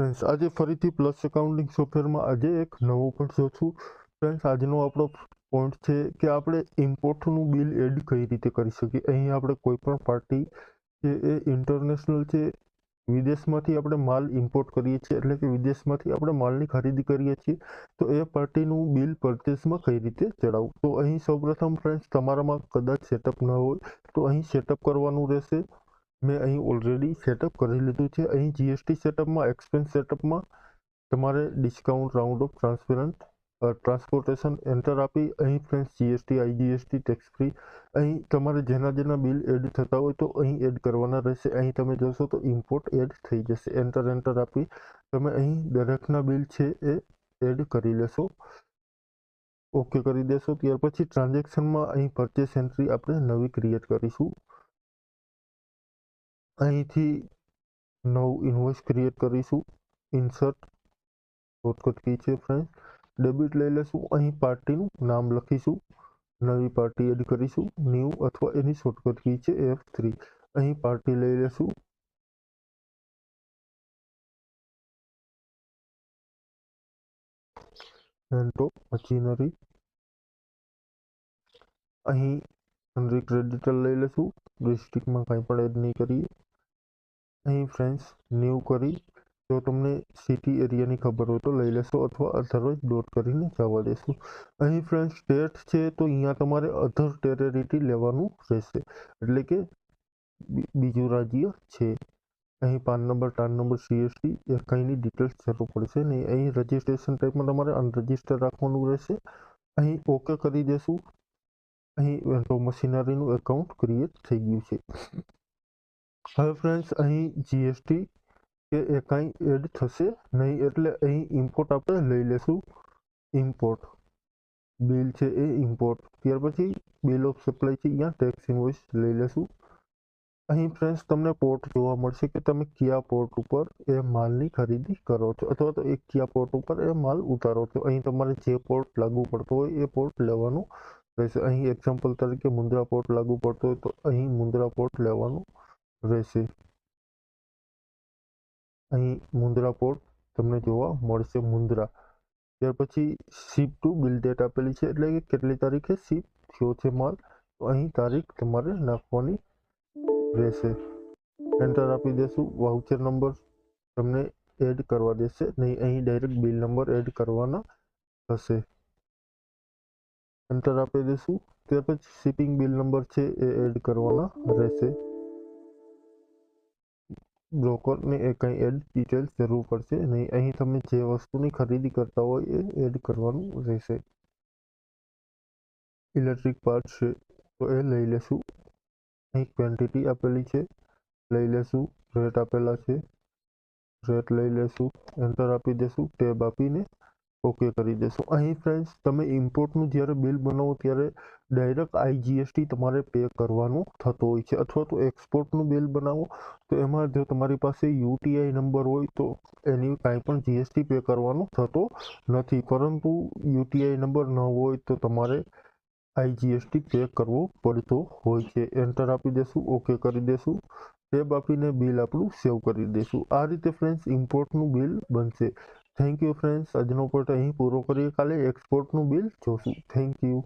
Friends, આજે ફરીથી plus accounting સોફ્ટવેરમાં આજે એક નવો પણ જોશું. ફ્રેન્ડ્સ, આજનો આપણો પોઈન્ટ છે કે આપણે ઇમ્પોર્ટનું બિલ એડ કઈ રીતે કરી શકીએ. અહીં આપણે કોઈ પણ પાર્ટી છે એ ઇન્ટરનેશનલ છે, વિદેશમાંથી આપણે માલ ઇમ્પોર્ટ કરીએ છીએ, એટલે કે વિદેશમાંથી આપણે માલની ખરીદી કરીએ છીએ, તો એ પાર્ટીનું બિલ પરચેસમાં કઈ રીતે ચડાવવું. તો અહીં સૌપ્રથમ ફ્રેન્ડ્સ, તમારામાં કદાચ સેટઅપ ન હોય તો અહીં સેટઅપ કરવાનું રહેશે. મેં અહીં ઓલરેડી સેટઅપ કરી લીધું છે. અહીં જીએસટી સેટઅપમાં, એક્સપેન્સ સેટઅપમાં તમારે discount, round of transparent, transportation enter આપી અહીં friends GST, IGST, tax free અહીં તમારે જેના બિલ એડ થતા હોય તો અહીં એડ કરવાના રહેશે. અહીં તમે જોશો તો ઇમ્પોર્ટ એડ થઈ જશે. એન્ટર આપી તમે અહીં દરેકના બિલ છે એ એડ કરી લેશો. ઓકે કરી દેશો. ત્યાર પછી ટ્રાન્ઝેક્શનમાં અહીં પરચેસ એન્ટ્રી આપણે નવી ક્રિએટ કરીશું. અહીંથી નવું ઇન્વોઇસ ક્રિએટ કરીશું. ઇન્સર્ટ શોર્ટકટ કી છે ફ્રેન્ડ્સ. ડેબિટ લઈ લેશું. અહીં પાર્ટીનું નામ લખીશું, નવી પાર્ટી એડ કરીશું. ન્યૂ અથવા એની શોર્ટકટ કી છે F3. અહીં પાર્ટી લઈ લેશું. એન્ટો મશીનરી. અહીં સન્ડ્રી ક્રેડિટર લઈ લેશું. ડિસ્ટ્રિક્ટમાં કંઈ પણ એડ નહીં કરીએ. અહીં ફ્રેન્ડ્સ ન્યૂ કરી, જો તમને સિટી એરિયાની ખબર હોય તો લઈ લેશો, અથવા અધરવાઇઝ ડોટ કરીને જવા દેશું. અહીં ફ્રેન્ડ્સ સ્ટેટ છે તો અહીંયા તમારે અધર ટેરેટરી લેવાનું રહેશે, એટલે કે બીજું રાજ્ય છે. અહીં પાન નંબર, ટાન નંબર, CST એ કંઈની ડિટેલ્સ જરૂર પડશે નહીં. અહીં રજિસ્ટ્રેશન ટાઈપમાં તમારે અનરજિસ્ટર રાખવાનું રહેશે. અહીં ઓકે કરી દેશું. અહીં વેન્ટો મશીનરીનું એકાઉન્ટ ક્રિએટ થઈ ગયું છે. હવે ફ્રેન્ડ્સ, અહીં જીએસટી કે એ કાંઈ એડ થશે નહીં, એટલે અહીં ઇમ્પોર્ટ આપણે લઈ લેશું. ઇમ્પોર્ટ બિલ છે એ ઇમ્પોર્ટ. ત્યાર પછી બિલ ઓફ સપ્લાય છે, અહીંયા ટેક્સ ઇન્વોઇસ લઈ લેશું. અહીં ફ્રેન્ડ્સ તમને પોર્ટ જોવા મળશે કે તમે કયા પોર્ટ ઉપર એ માલની ખરીદી કરો છો, અથવા તો એક કયા પોર્ટ ઉપર એ માલ ઉતારો છો. અહીં તમારે જે પોર્ટ લાગુ પડતો હોય એ પોર્ટ લેવાનું રહેશે. અહીં એક્ઝામ્પલ તરીકે મુન્દ્રા પોર્ટ લાગુ પડતો હોય તો અહીં મુન્દ્રા પોર્ટ લેવાનું રહેશે. અહીં મુન્દ્રા પોર્ટ તમને જોવા મળશે, મુન્દ્રા. ત્યાર પછી શિપ ટુ બિલ ડેટ આપેલી છે, એટલે કે કેટલી તારીખે શિપ થયો છે માલ, તો અહીં તારીખ તમારે નાખવાની રહેશે. એન્ટર આપી દેશું. વાઉચર નંબર તમને એડ કરવા દેશે નહીં, અહીં ડાયરેક્ટ બિલ નંબર એડ કરવાના થશે. એન્ટર આપી દેશું. ત્યાર પછી શિપિંગ બિલ નંબર છે એ એડ કરવાના રહેશે. બ્રોકરને એ કંઈ એડ ડિટેલ્સ જરૂર પડશે નહીં. અહીં તમે જે વસ્તુની ખરીદી કરતા હોય એ એડ કરવાનું રહેશે. ઇલેક્ટ્રિક પાર્ટ છે તો એ લઈ લેશું. અહીં ક્વોન્ટિટી આપેલી છે, લઈ લેશું. રેટ આપેલા છે, રેટ લઈ લેશું. એન્ટર આપી દેશું. ટેબ આપીને ઓકે કરી દેશું. અહીં ફ્રેન્ડ્સ, તમે ઇમ્પોર્ટનું જ્યારે બિલ બનાવો ત્યારે ડાયરેક્ટ આઈજીએસટી તમારે પે કરવાનું થતું હોય છે, અથવા તો એક્સપોર્ટનું બિલ બનાવો તો એમાં જો તમારી પાસે યુટીઆઈ નંબર હોય તો એની કાંઈ પણ જીએસટી પે કરવાનો થતો નથી, પરંતુ યુટીઆઈ નંબર ન હોય તો તમારે આઈજીએસટી પે કરવો પડતો હોય છે. એન્ટર આપી દેશું. ઓકે કરી દેશું. ટેબ આપીને બિલ આપણું સેવ કરી દઈશું. આ રીતે ફ્રેન્ડ્સ ઇમ્પોર્ટનું બિલ બનશે. Thank you friends. આજનો પોઈન્ટ અહીં પૂરો કરીએ. કાલે એક્સપોર્ટનું બિલ જોશું. Thank you.